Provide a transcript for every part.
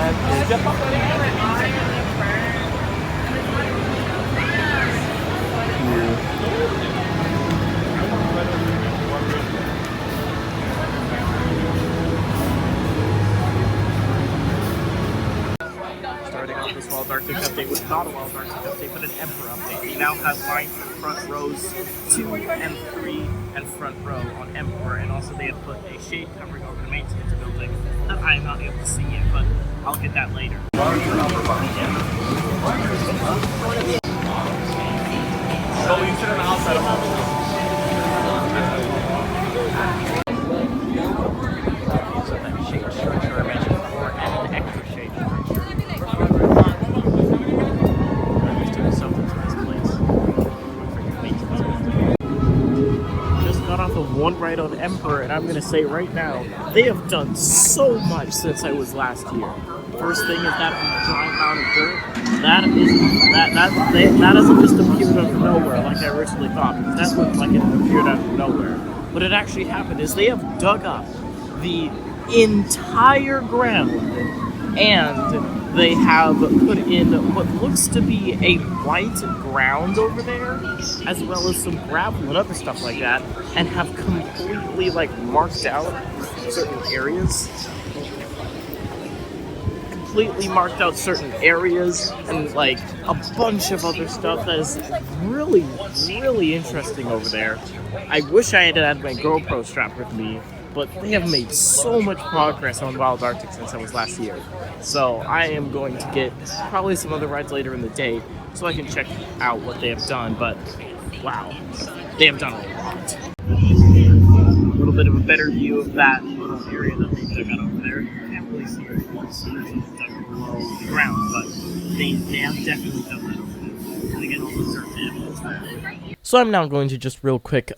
Starting off this Wild Arctic update with not a Wild Arctic update, but an Emperor update. We now have lines for front rows 2 and 3 and front row on Emperor, and also they have put a shade covering over the maintenance building that I am not able to see yet, but I'll get that later. So you sit on the outside of so that shade structure I mentioned before, and an extra shade structure. Just got off of one ride on Emperor, and I'm gonna say right now, they have done so much since I was last here. First thing is that giant mound of dirt. That hasn't just appeared out of nowhere like I originally thought, because that looked like it appeared out of nowhere. What had actually happened is they have dug up the entire ground, and they have put in what looks to be a white ground over there, as well as some gravel and other stuff like that, and have completely marked out certain areas. Completely marked out certain areas and a bunch of other stuff that is really, really interesting over there. I wish I had had my GoPro strapped with me, but they have made so much progress on Wild Arctic since I was last here. So I am going to get probably some other rides later in the day so I can check out what they have done, but wow, they have done a lot. A little bit of a better view of that little area that they dug out over there. You can't really see it because it's dug below the ground, but they have definitely done that over there. And again, all the certain animals there. So I'm now going to just real quick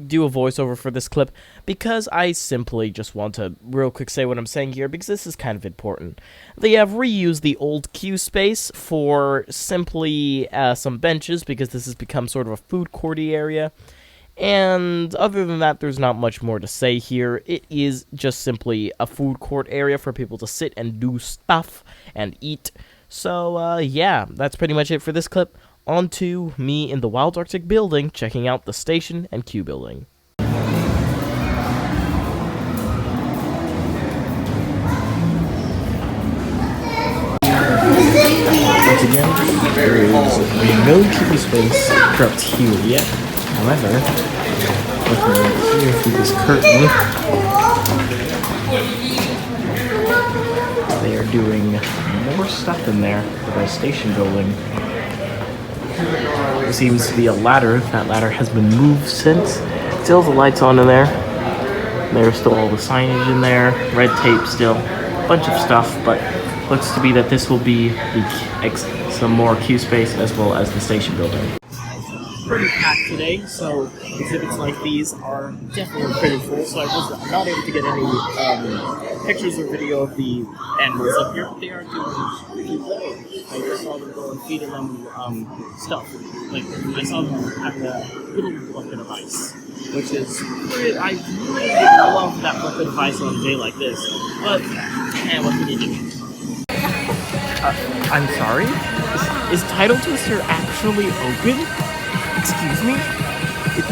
do a voiceover for this clip, because I simply just want to real quick say what I'm saying here, because this is kind of important. They have reused the old queue space for simply some benches, because this has become sort of a food courty area. And other than that, there's not much more to say here. It is just simply a food court area for people to sit and do stuff and eat. So, yeah, that's pretty much it for this clip. On to me in the Wild Arctic building, checking out the station and queue building. Once again, there is no queue space prepped here yet. However, looking right here through this curtain, they are doing more stuff in there for the station building. There seems to be a ladder. That ladder has been moved since. Still the lights on in there. There's still all the signage in there. Red tape still. A bunch of stuff, but looks to be that this will be some more queue space as well as the station building. Pretty packed today, so exhibits like these are definitely pretty full, so I'm not able to get any pictures or video of the animals up here. They are doing pretty well. I just saw them go and feeding them stuff. I saw them having a little bucket of ice, which is pretty, I really love that bucket of ice on a day like this, but what can you do? I'm sorry? Is Tidal Twister actually open? Excuse me?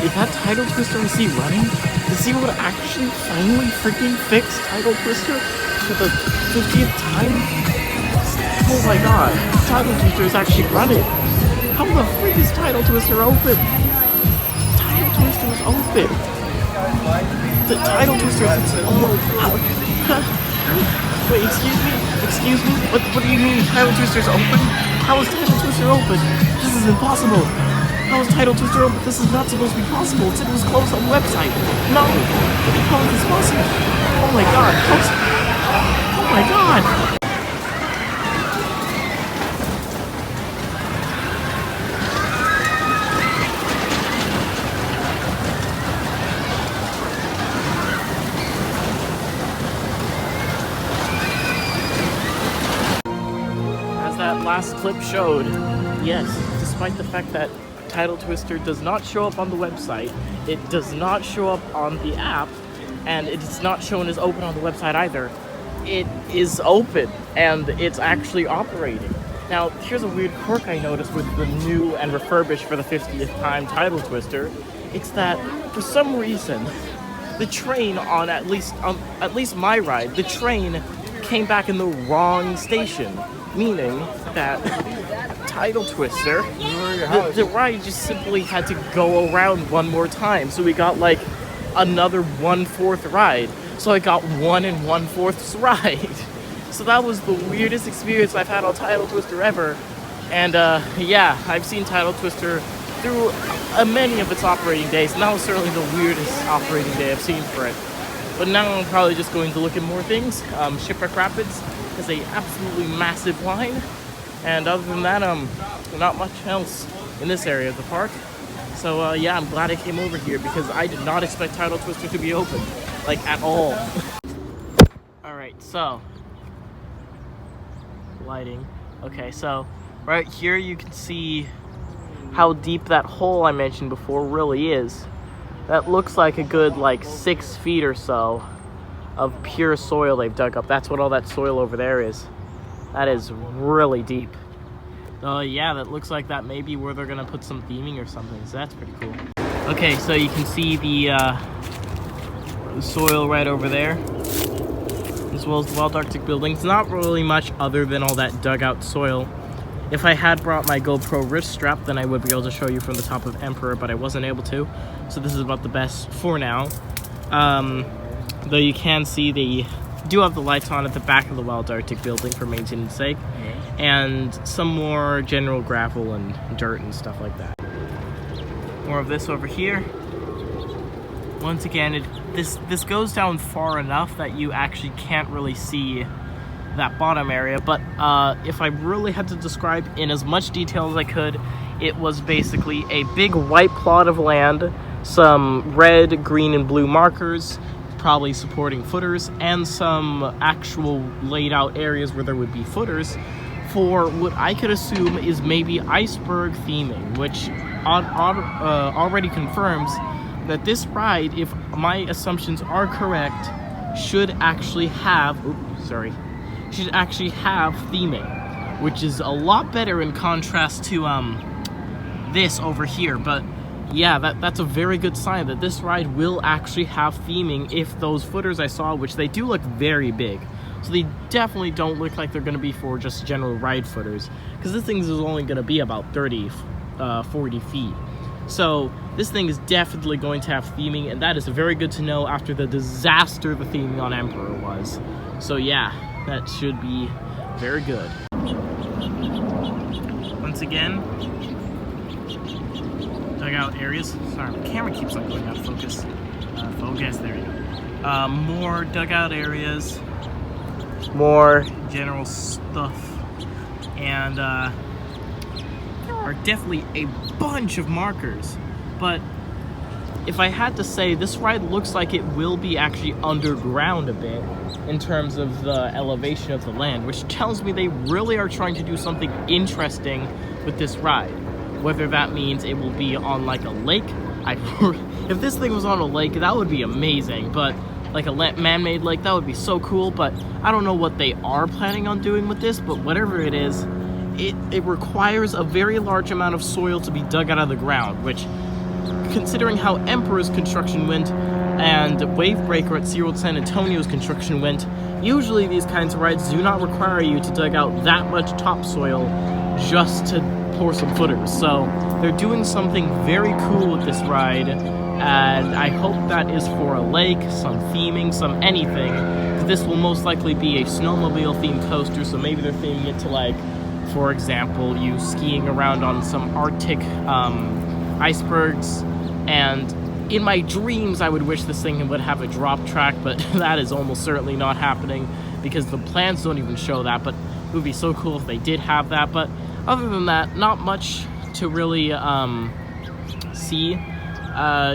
Is that Tidal Twister I see running? Is he able to actually finally freaking fix Tidal Twister for the 50th time? Oh my god, Tidal Twister is actually running! How the freak is Tidal Twister open? Tidal Twister is open! The Tidal Twister is wait, excuse me? What do you mean Tidal Twister's open? How is Tidal Twister open? This is impossible! How is Tidal Twister open? This is not supposed to be possible. It said it was closed on the website. No! How is this possible? Oh my god! Oh my god! As that last clip showed, yes, despite the fact that Tidal Twister does not show up on the website, it does not show up on the app, and it is not shown as open on the website either, it is open and it's actually operating. Now, here's a weird quirk I noticed with the new and refurbished for the 50th time Tidal Twister. It's that, for some reason, the train on at least my ride, the train came back in the wrong station. Meaning that Tidal Twister, the ride just simply had to go around one more time. So we got like another 1/4 ride. So I got 1 1/4 ride. So that was the weirdest experience I've had on Tidal Twister ever. And yeah, I've seen Tidal Twister through many of its operating days, and that was certainly the weirdest operating day I've seen for it. But now I'm probably just going to look at more things. Shipwreck Rapids is a absolutely massive line, and other than that, not much else in this area of the park. So yeah, I'm glad I came over here because I did not expect Tidal Twister to be open, like at all. Alright, so lighting. Okay, so right here you can see how deep that hole I mentioned before really is. That looks like a good like 6 feet or so of pure soil they've dug up. That's what all that soil over there is. That is really deep. Yeah, that looks like that may be where they're gonna put some theming or something, so that's pretty cool. Okay, so you can see the soil right over there, as well as the Wild Arctic building. It's not really much other than all that dug out soil. If I had brought my GoPro wrist strap, then I would be able to show you from the top of Emperor, but I wasn't able to. So this is about the best for now. Though you can see they do have the lights on at the back of the Wild Arctic building for maintenance sake, and some more general gravel and dirt and stuff like that. More of this over here. Once again, this goes down far enough that you actually can't really see that bottom area, but if I really had to describe in as much detail as I could, it was basically a big white plot of land, some red, green, and blue markers, probably supporting footers, and some actual laid out areas where there would be footers for what I could assume is maybe iceberg theming, which already confirms that this ride, if my assumptions are correct, should actually have theming, which is a lot better in contrast to this over here. But yeah, that's a very good sign that this ride will actually have theming if those footers I saw, which they do look very big, so they definitely don't look like they're going to be for just general ride footers, because this thing is only going to be about 40 feet. So this thing is definitely going to have theming, and that is very good to know after the disaster the theming on Emperor was. So yeah, that should be very good. Once again, dugout areas. Sorry, my camera keeps on going out of focus. Focus, there you go. More dugout areas, more general stuff, and there are definitely a bunch of markers. But if I had to say, this ride looks like it will be actually underground a bit in terms of the elevation of the land, which tells me they really are trying to do something interesting with this ride. Whether that means it will be on like a lake. If this thing was on a lake, that would be amazing, but like a man-made lake, that would be so cool. But I don't know what they are planning on doing with this, but whatever it is, it requires a very large amount of soil to be dug out of the ground, which, considering how Emperor's construction went and Wavebreaker at SeaWorld San Antonio's construction went, usually these kinds of rides do not require you to dig out that much topsoil just to pour some footers. So they're doing something very cool with this ride, and I hope that is for a lake, some theming, some anything. This will most likely be a snowmobile themed coaster, so maybe they're theming it to, like, for example, you skiing around on some Arctic icebergs. And in my dreams, I would wish this thing would have a drop track, but that is almost certainly not happening because the plans don't even show that. But it would be so cool if they did have that. But other than that, not much to really see.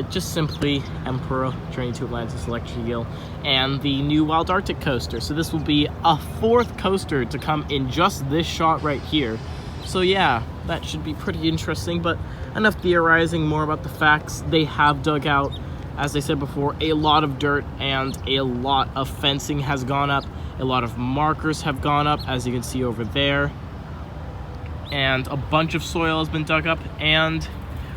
Just simply Emperor, Journey to Atlantis, Electric Eel, and the new Wild Arctic coaster. So this will be a 4th coaster to come in just this shot right here. So yeah, that should be pretty interesting, but enough theorizing. More about the facts. They have dug out, as I said before, a lot of dirt, and a lot of fencing has gone up, A lot of markers have gone up, as you can see over there. And a bunch of soil has been dug up, and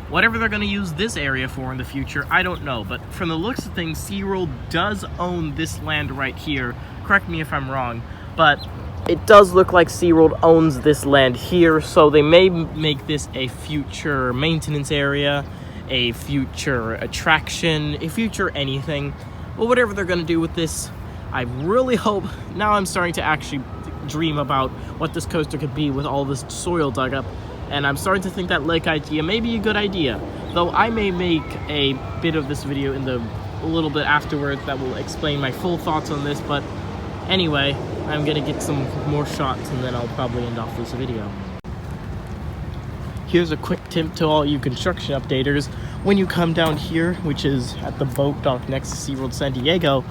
whatever they're going to use this area for in the future, I don't know. But from the looks of things, SeaWorld does own this land right here. Correct me if I'm wrong, but it does look like SeaWorld owns this land here, so they may make this a future maintenance area, a future attraction, a future anything. But whatever they're going to do with this, I really hope, now I'm starting to actually dream about what this coaster could be with all this soil dug up, and I'm starting to think that lake idea may be a good idea, though I may make a bit of this video in the a little bit afterwards that will explain my full thoughts on this. But anyway, I'm gonna get some more shots and then I'll probably end off this video. Here's a quick tip to all you construction updaters. When you come down here, which is at the boat dock next to SeaWorld San Diego,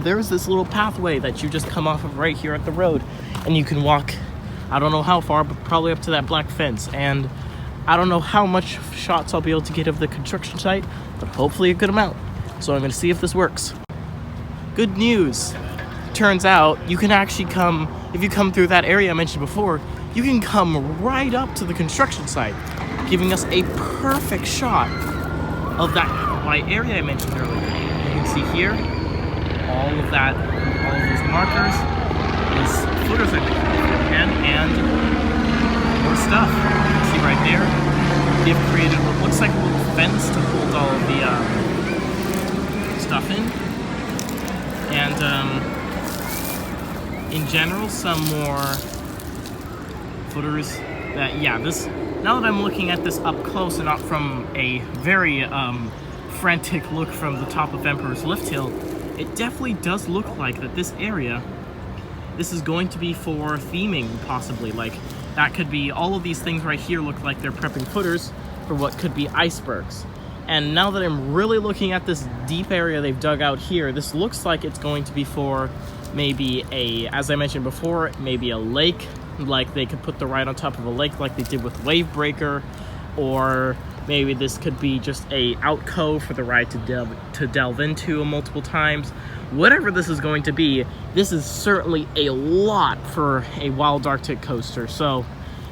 there's this little pathway that you just come off of right here at the road, and you can walk, I don't know how far, but probably up to that black fence. And I don't know how much shots I'll be able to get of the construction site, but hopefully a good amount. So I'm gonna see if this works. Good news. Turns out you can actually come, if you come through that area I mentioned before, you can come right up to the construction site, giving us a perfect shot of that white area I mentioned earlier. You can see here, all of that, all of those markers, these footers I mentioned beforehand, and more stuff. You can see right there, they've created what looks like a little fence to hold all of the stuff in. And in general, some more footers that, yeah, this, now that I'm looking at this up close and not from a very frantic look from the top of Emperor's Lift Hill, it definitely does look like that this area, this is going to be for theming, possibly. Like, that could be, all of these things right here look like they're prepping footers for what could be icebergs. And now that I'm really looking at this deep area they've dug out here, this looks like it's going to be for maybe a, as I mentioned before, maybe a lake. Like they could put the ride on top of a lake like they did with Wave Breaker, or maybe this could be just a outcove for the ride to delve into multiple times. Whatever this is going to be, this is certainly a lot for a Wild Arctic coaster. So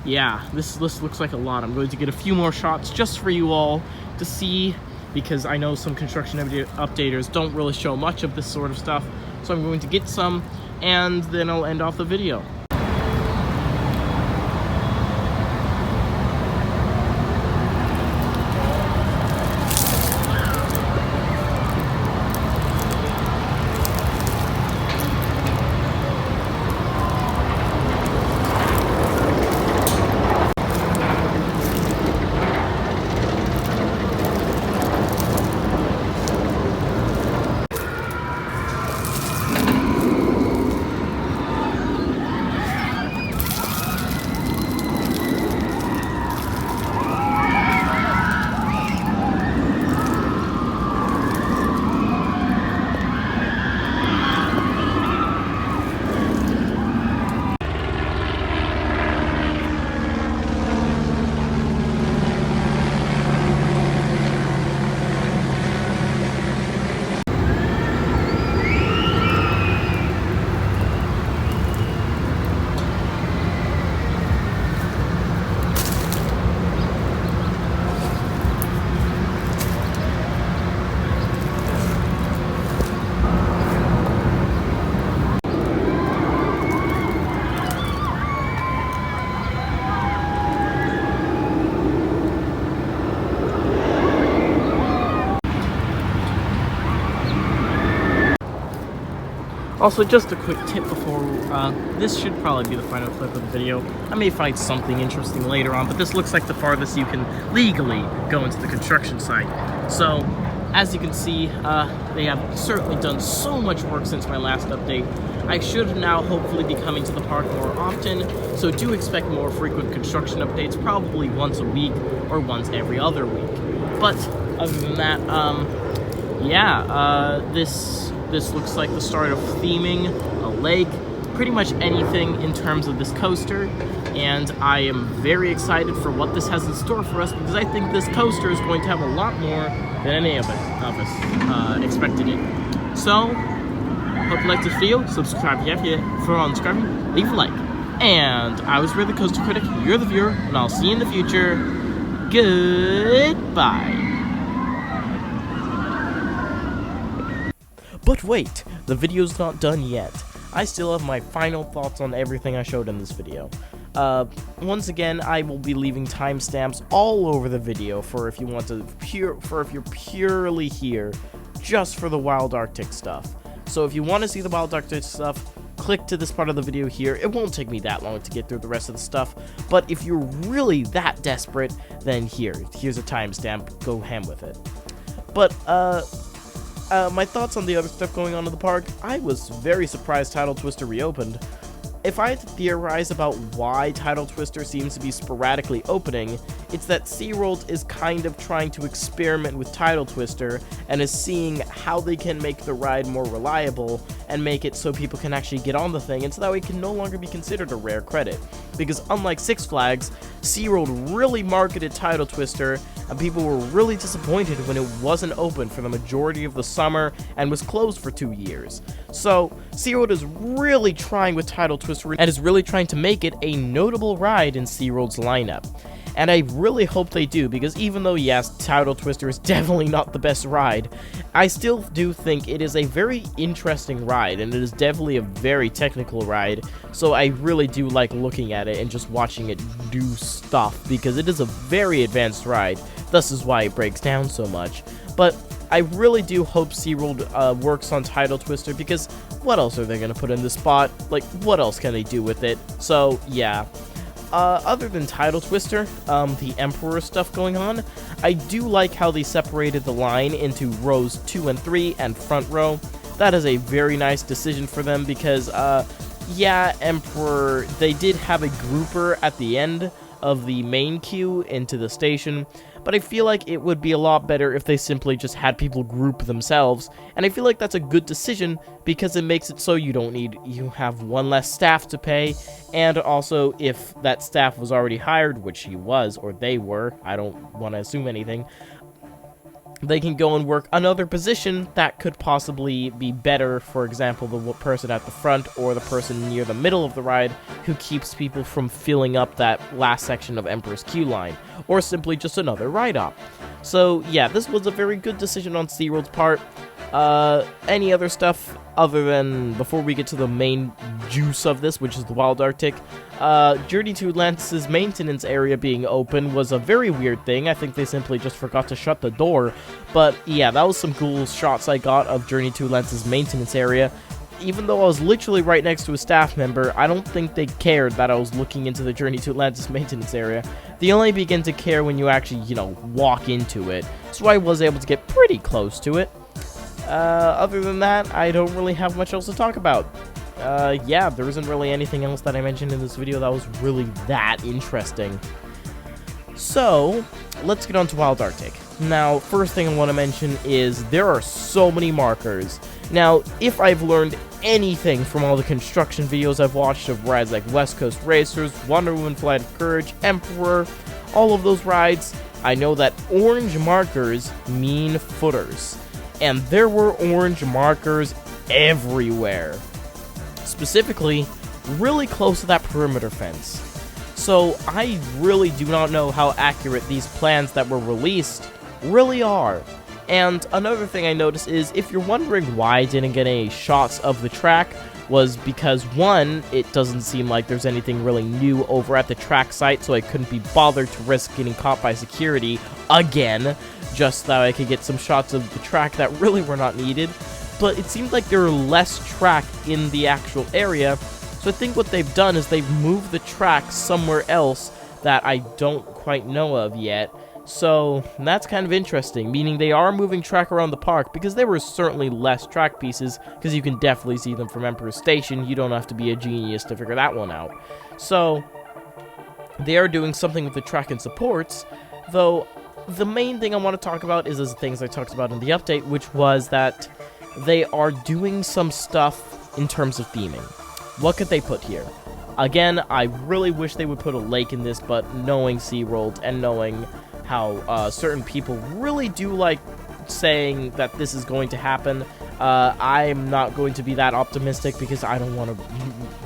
yeah, this looks like a lot. I'm going to get a few more shots just for you all to see, because I know some construction updaters don't really show much of this sort of stuff. So I'm going to get some, and then I'll end off the video. Also, just a quick tip before, this should probably be the final clip of the video. I may find something interesting later on, but this looks like the farthest you can legally go into the construction site. So, as you can see, they have certainly done so much work since my last update. I should now hopefully be coming to the park more often, so do expect more frequent construction updates, probably once a week or once every other week. But, other than that, yeah, this looks like the start of theming, a lake, pretty much anything in terms of this coaster, and I am very excited for what this has in store for us, because I think this coaster is going to have a lot more than any of us expected it. So, Hope you liked this video. Subscribe if you haven't yet. For all unsubscribing, leave a like. And I was Ray the Coaster Critic, you're the viewer, and I'll see you in the future. Goodbye. But wait, the video's not done yet. I still have my final thoughts on everything I showed in this video. Once again, I will be leaving timestamps all over the video for if you want to if you're purely here just for the Wild Arctic stuff. So if you want to see the Wild Arctic stuff, click to this part of the video here. It won't take me that long to get through the rest of the stuff, but if you're really that desperate, then here's a timestamp. Go ham with it. But my thoughts on the other stuff going on in the park. I was very surprised Tidal Twister reopened. If I had to theorize about why Tidal Twister seems to be sporadically opening, it's that SeaWorld is kind of trying to experiment with Tidal Twister and is seeing how they can make the ride more reliable and make it so people can actually get on the thing, and so that way it can no longer be considered a rare credit. Because unlike Six Flags, SeaWorld really marketed Tidal Twister, and people were really disappointed when it wasn't open for the majority of the summer and was closed for 2 years. So, SeaWorld is really trying with Tidal Twister and is really trying to make it a notable ride in SeaWorld's lineup. And I really hope they do, because even though, yes, Tidal Twister is definitely not the best ride, I still do think it is a very interesting ride, and it is definitely a very technical ride, so I really do like looking at it and just watching it do stuff, because it is a very advanced ride. Thus is why it breaks down so much. But I really do hope SeaWorld works on Tidal Twister, because what else are they going to put in this spot? Like, what else can they do with it? So, yeah. Other than Tidal Twister, the Emperor stuff going on, I do like how they separated the line into rows 2 and 3 and front row. That is a very nice decision for them because, yeah, Emperor, they did have a grouper at the end of the main queue into the station, but I feel like it would be a lot better if they simply just had people group themselves, and I feel like that's a good decision because it makes it so you have one less staff to pay, and also if that staff was already hired, which he was, or they were, I don't want to assume anything, they can go and work another position that could possibly be better, for example, the person at the front or the person near the middle of the ride who keeps people from filling up that last section of Emperor's queue line, or simply just another ride-op. So, yeah, this was a very good decision on SeaWorld's part. Any other stuff other than, before we get to the main juice of this, which is the Wild Arctic, Journey to Atlantis' maintenance area being open was a very weird thing. I think they simply just forgot to shut the door, but yeah, that was some cool shots I got of Journey to Atlantis' maintenance area. Even though I was literally right next to a staff member, I don't think they cared that I was looking into the Journey to Atlantis maintenance area. They only begin to care when you actually, walk into it, so I was able to get pretty close to it. Other than that, I don't really have much else to talk about. Yeah, there isn't really anything else that I mentioned in this video that was really that interesting. So, let's get on to Wild Arctic. Now, first thing I want to mention is there are so many markers. Now, if I've learned anything from all the construction videos I've watched of rides like West Coast Racers, Wonder Woman Flight of Courage, Emperor, all of those rides, I know that orange markers mean footers. And there were orange markers everywhere. Specifically, really close to that perimeter fence. So I really do not know how accurate these plans that were released really are. And another thing I noticed is, if you're wondering why I didn't get any shots of the track, was because, one, it doesn't seem like there's anything really new over at the track site, so I couldn't be bothered to risk getting caught by security again, just so I could get some shots of the track that really were not needed. But it seemed like there were less track in the actual area, so I think what they've done is they've moved the track somewhere else that I don't quite know of yet. So that's kind of interesting, meaning they are moving track around the park, because there were certainly less track pieces, because you can definitely see them from Emperor Station. You don't have to be a genius to figure that one out. So they are doing something with the track and supports, though the main thing I want to talk about is the things I talked about in the update, which was that they are doing some stuff in terms of theming. What could they put here? Again, I really wish they would put a lake in this, but knowing SeaWorld and knowing how certain people really do like saying that this is going to happen, I'm not going to be that optimistic because I don't want to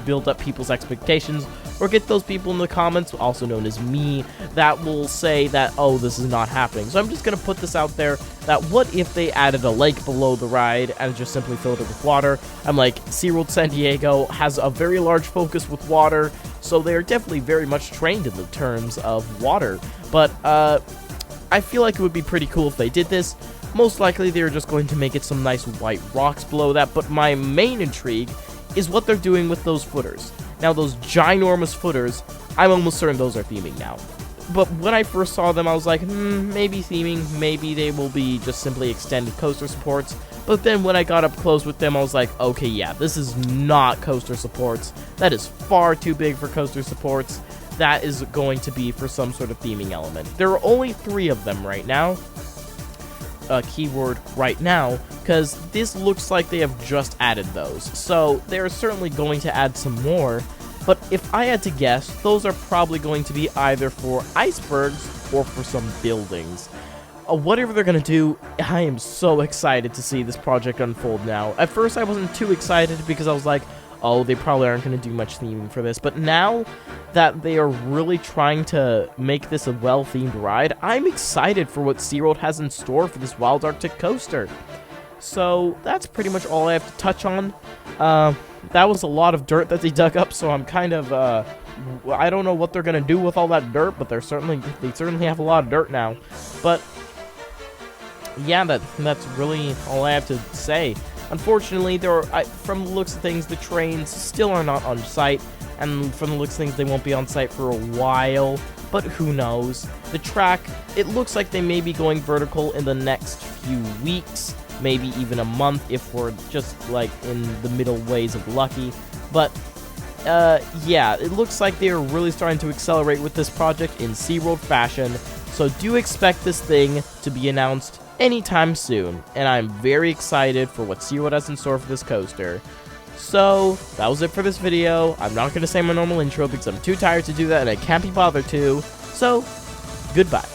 build up people's expectations or get those people in the comments, also known as me, that will say that, oh, this is not happening. So I'm just going to put this out there that what if they added a lake below the ride and just simply filled it with water? I'm like, SeaWorld San Diego has a very large focus with water, so they are definitely very much trained in the terms of water. But I feel like it would be pretty cool if they did this. Most likely they're just going to make it some nice white rocks below that, but my main intrigue is what they're doing with those footers. Now, those ginormous footers, I'm almost certain those are theming now. But when I first saw them, I was like, maybe theming, maybe they will be just simply extended coaster supports. But then when I got up close with them, I was like, okay, yeah, this is not coaster supports. That is far too big for coaster supports. That is going to be for some sort of theming element. There are only 3 of them right now. Keyword right now, because this looks like they have just added those. So they're certainly going to add some more. But if I had to guess, those are probably going to be either for icebergs or for some buildings. Whatever they're going to do, I am so excited to see this project unfold now. At first, I wasn't too excited because I was like, oh, they probably aren't going to do much theming for this. But now that they are really trying to make this a well-themed ride, I'm excited for what SeaWorld has in store for this Wild Arctic coaster. So that's pretty much all I have to touch on. That was a lot of dirt that they dug up, so I'm kind of, I don't know what they're going to do with all that dirt, but they certainly have a lot of dirt now. But yeah, that's really all I have to say. Unfortunately, from the looks of things, the trains still are not on site, and from the looks of things, they won't be on site for a while, but who knows. The track, it looks like they may be going vertical in the next few weeks, maybe even a month if we're just, like, in the middle ways of lucky, but yeah, it looks like they're really starting to accelerate with this project in SeaWorld fashion, so do expect this thing to be announced anytime soon, and I'm very excited for what SeaWorld has in store for this coaster. So, that was it for this video. I'm not going to say my normal intro because I'm too tired to do that and I can't be bothered to, so, goodbye.